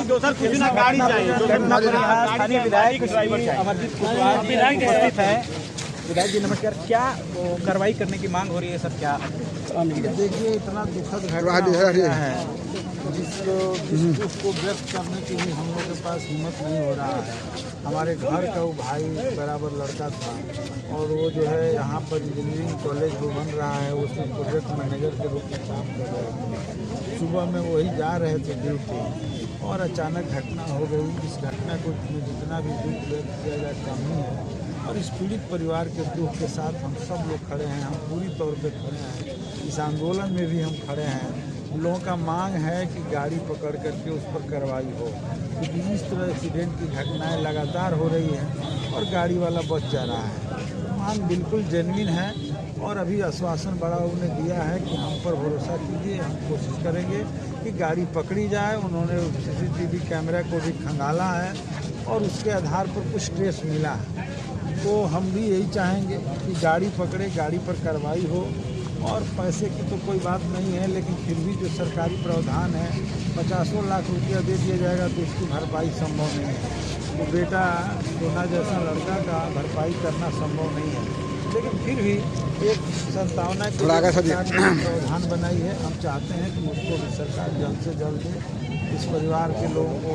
नहीं दोसर कुछ ना गाड़ी चाहिए। स्थानीय विधायक अमरजीत कुशवाहा जी उपस्थित है। विधायक जी नमस्कार, क्या कार्रवाई करने की मांग हो रही है सर? क्या देखिए, इतना दुखद घटना है जिसको व्यक्त करने के लिए हम लोग के पास हिम्मत नहीं हो रहा है। हमारे घर का वो भाई बराबर लड़का था और वो जो है यहाँ पर इंजीनियरिंग कॉलेज जो बन रहा है उसमें प्रोजेक्ट मैनेजर के रूप में काम कर रहे थे। सुबह में वही जा रहे थे ड्यूटी और अचानक घटना हो गई। इस घटना को जितना भी दुख व्यक्त किया जाए कम ही है और इस पीड़ित परिवार के दुख के साथ हम सब लोग खड़े हैं। हम पूरी तौर पे खड़े हैं, इस आंदोलन में भी हम खड़े हैं। लोगों का मांग है कि गाड़ी पकड़ करके उस पर कार्रवाई हो, क्योंकि इस तरह एक्सीडेंट की घटनाएं लगातार हो रही हैं और गाड़ी वाला बच जा रहा है। मांग बिल्कुल जेन्युइन है और अभी आश्वासन बड़ा उन्होंने दिया है कि हम पर भरोसा कीजिए, हम कोशिश करेंगे कि गाड़ी पकड़ी जाए। उन्होंने CCTV कैमरा को भी खंगाला है और उसके आधार पर कुछ ट्रेस मिला है। तो हम भी यही चाहेंगे कि गाड़ी पकड़े, गाड़ी पर कार्रवाई हो। और पैसे की तो कोई बात नहीं है, लेकिन फिर भी जो सरकारी प्रावधान है 50 लाख रुपया दे दिया जाएगा तो उसकी भरपाई संभव नहीं है। तो बेटा सोना जैसा लड़का का भरपाई करना संभव नहीं है, लेकिन फिर भी एक संतावना की प्रावधान बनाई है। हम चाहते हैं कि उसको भी सरकार जल्द से जल्द इस परिवार के लोगों को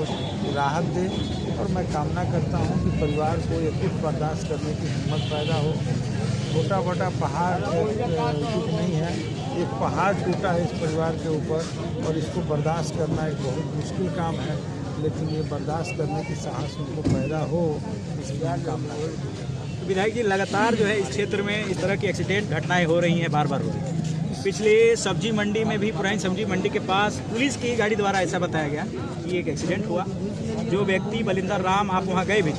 राहत दे और मैं कामना करता हूं कि परिवार को ये दुख बर्दाश्त करने की हिम्मत पैदा हो। छोटा मोटा पहाड़ दुख नहीं है, एक पहाड़ टूटा है इस परिवार के ऊपर और इसको बर्दाश्त करना एक बहुत मुश्किल काम है, लेकिन ये बर्दाश्त करने की साहस उनको पैदा हो, इसकी कामना करता हूं। विधायक जी लगातार जो है इस क्षेत्र में इस तरह की एक्सीडेंट घटनाएं हो रही हैं, बार बार हो रही हैं। पिछले सब्जी मंडी में भी, पुरानी सब्जी मंडी के पास पुलिस की गाड़ी द्वारा ऐसा बताया गया कि एक एक्सीडेंट हुआ। जो व्यक्ति बलिंदर राम, आप वहाँ गए भी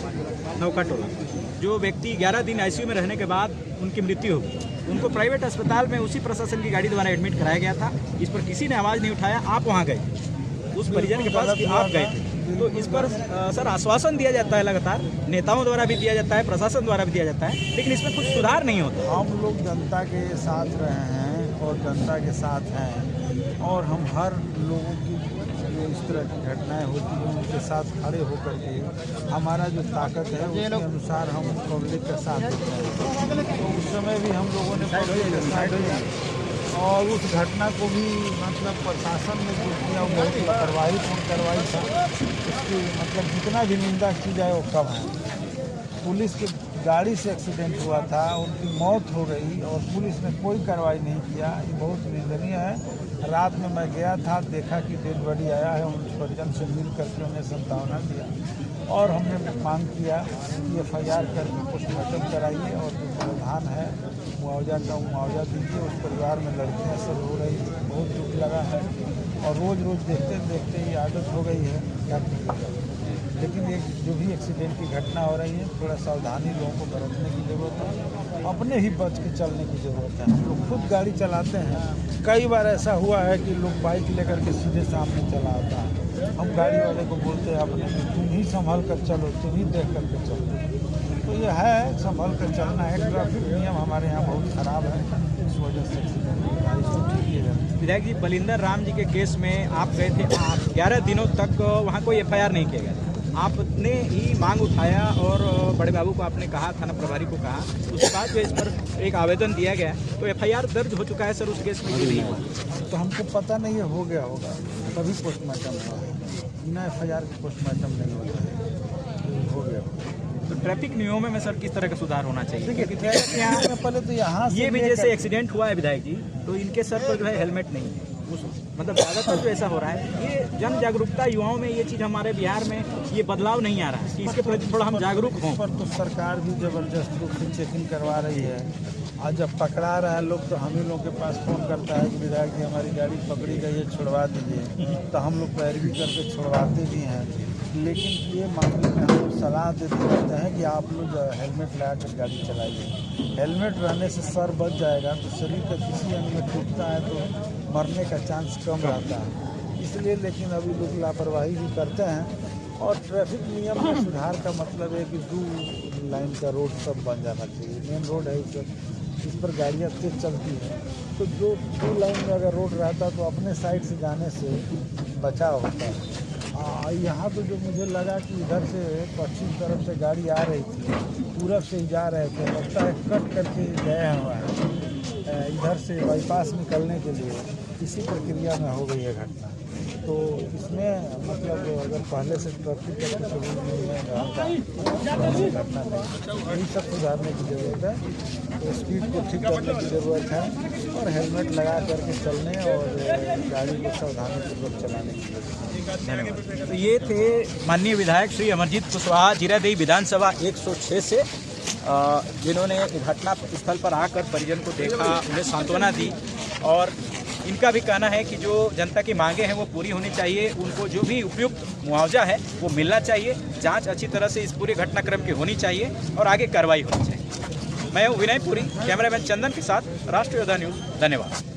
नौका टोला, जो व्यक्ति 11 दिन ICU में रहने के बाद उनकी मृत्यु हो गई, उनको प्राइवेट अस्पताल में उसी प्रशासन की गाड़ी द्वारा एडमिट कराया गया था। इस पर किसी ने आवाज़ नहीं उठाया, आप वहाँ गए, उस परिजन के पास आप गए थे। तो इस पर सर आश्वासन दिया जाता है, लगातार नेताओं द्वारा भी दिया जाता है, प्रशासन द्वारा भी दिया जाता है, लेकिन इसमें कुछ सुधार नहीं होता। हम लोग जनता के साथ रहे हैं और जनता के साथ हैं और हम हर लोगों की जो इस तरह की घटनाएं होती हैं उनके साथ खड़े होकर के हमारा जो ताकत है उसके अनुसार हम पब्लिक के साथ होते हैं। तो उस समय भी हम लोगों ने पब्लिक के साथ दिया और उस घटना को भी मतलब प्रशासन ने जो किया वो बहुत लापरवाहीपूर्ण कार्रवाई था। उसकी मतलब जितना भी निंदा की जाए वो कम है। पुलिस की गाड़ी से एक्सीडेंट हुआ था, उनकी मौत हो गई और पुलिस ने कोई कार्रवाई नहीं किया, ये बहुत निंदनीय है। रात में मैं गया था, देखा कि डेड बॉडी आया है, उन परिजन से मिल करके उन्हें सांत्वना दिया और हमने मांग किया कि FIR करके पोस्टमार्टम कराइए और जो प्रावधान है मुआवजा का मुआवजा दीजिए। उस परिवार में लड़कियाँ सब रो रही, बहुत दुख लगा है और रोज़ रोज़ देखते देखते ये आदत हो गई है, क्या कीजिएगा। लेकिन एक जो भी एक्सीडेंट की घटना हो रही है थोड़ा सावधानी लोगों को बरतने की ज़रूरत है, अपने ही बच के चलने की ज़रूरत है। हम लोग खुद गाड़ी चलाते हैं, कई बार ऐसा हुआ है कि लोग बाइक लेकर के सीधे सामने चला आता है। हम गाड़ी वाले को बोलते हैं अपने कि तुम ही संभल कर चलो, तुम ही देख करके चलो। तो ये है संभल कर चलना है। ट्रैफिक नियम हमारे यहाँ बहुत ख़राब है, इस वजह से एक्सीडेंट होता है, इसको ठीक किया जाए। विधायक जी बलिंदर राम जी के केस में आप गए थे, आप 11 दिनों तक वहाँ कोई FIR नहीं किया गया। आपने ही मांग उठाया और बड़े बाबू को आपने कहा, थाना प्रभारी को कहा, उसके बाद जो इस पर एक आवेदन दिया गया तो FIR दर्ज हो चुका है सर उस केस में कि नहीं हुआ? तो हमको पता नहीं है, हो गया होगा तभी पोस्टमार्टम हुआ, बिना FIR के पोस्टमार्टम नहीं होता है, हो गया। तो ट्रैफिक नियमों में सर किस तरह का सुधार होना चाहिए? देखिए ट्रैफिक यहाँ में पहले तो यहाँ ये भी जैसे एक्सीडेंट हुआ है विधायक जी, तो इनके सर पर जो है हेलमेट नहीं है, मतलब ज़्यादातर जो ऐसा हो रहा है। ये जन जागरूकता युवाओं में ये चीज़ हमारे बिहार में ये बदलाव नहीं आ रहा है कि इसके प्रति थोड़ा हम जागरूक हों। पर तो सरकार भी ज़बरदस्त रूप से चेकिंग करवा रही है। आज जब पकड़ा रहा है लोग तो हम ही लोग के पास फ़ोन करता है कि विधायक जी हमारी गाड़ी पकड़ी गई है, छुड़वा दीजिए, तो हम लोग पैरवी करके छुड़वाते भी हैं। लेकिन ये मामले में हम सलाह देते रहते हैं कि आप लोग हेलमेट लगा कर गाड़ी चलाइए। हेलमेट रहने से सर बच जाएगा तो शरीर का किसी अंग में टूटता है तो मरने का चांस कम रहता है, इसलिए। लेकिन अभी लोग लापरवाही भी करते हैं और ट्रैफिक नियम में सुधार का मतलब है कि 2 लाइन का रोड सब बन जाना चाहिए। मेन रोड है इस पर गाड़ियाँ तेज चलती हैं, तो जो 2 लाइन में अगर रोड रहता तो अपने साइड से जाने से बचाव होता है। यहाँ पे जो मुझे लगा कि इधर से पश्चिम तरफ से गाड़ी आ रही थी, पूरब से ही जा रहे थे, लगता है कट करके गए हुआ है इधर से बाईपास निकलने के लिए, इसी प्रक्रिया में हो गई है घटना। तो इसमें मतलब अगर पहले से ट्रैफिक का कुछ रूल नहीं है, घटना नहीं, यही सब सुधारने की ज़रूरत है। तो स्पीड को ठीक करने की ज़रूरत है और हेलमेट लगा करके चलने और गाड़ी को सावधानीपूर्वक चलाने की ज़रूरत है। धन्यवाद। तो ये थे माननीय विधायक श्री अमरजीत कुशवाहा, जीरादेई विधानसभा 106 से, जिन्होंने घटना स्थल पर आकर परिजन को देखा, उन्हें सांत्वना दी और इनका भी कहना है कि जो जनता की मांगे हैं वो पूरी होनी चाहिए, उनको जो भी उपयुक्त मुआवजा है वो मिलना चाहिए, जांच अच्छी तरह से इस पूरे घटनाक्रम की होनी चाहिए और आगे कार्रवाई होनी चाहिए। मैं हूँ विनय पुरी, कैमरामैन चंदन के साथ, राष्ट्रीय योद्धा न्यूज़। धन्यवाद।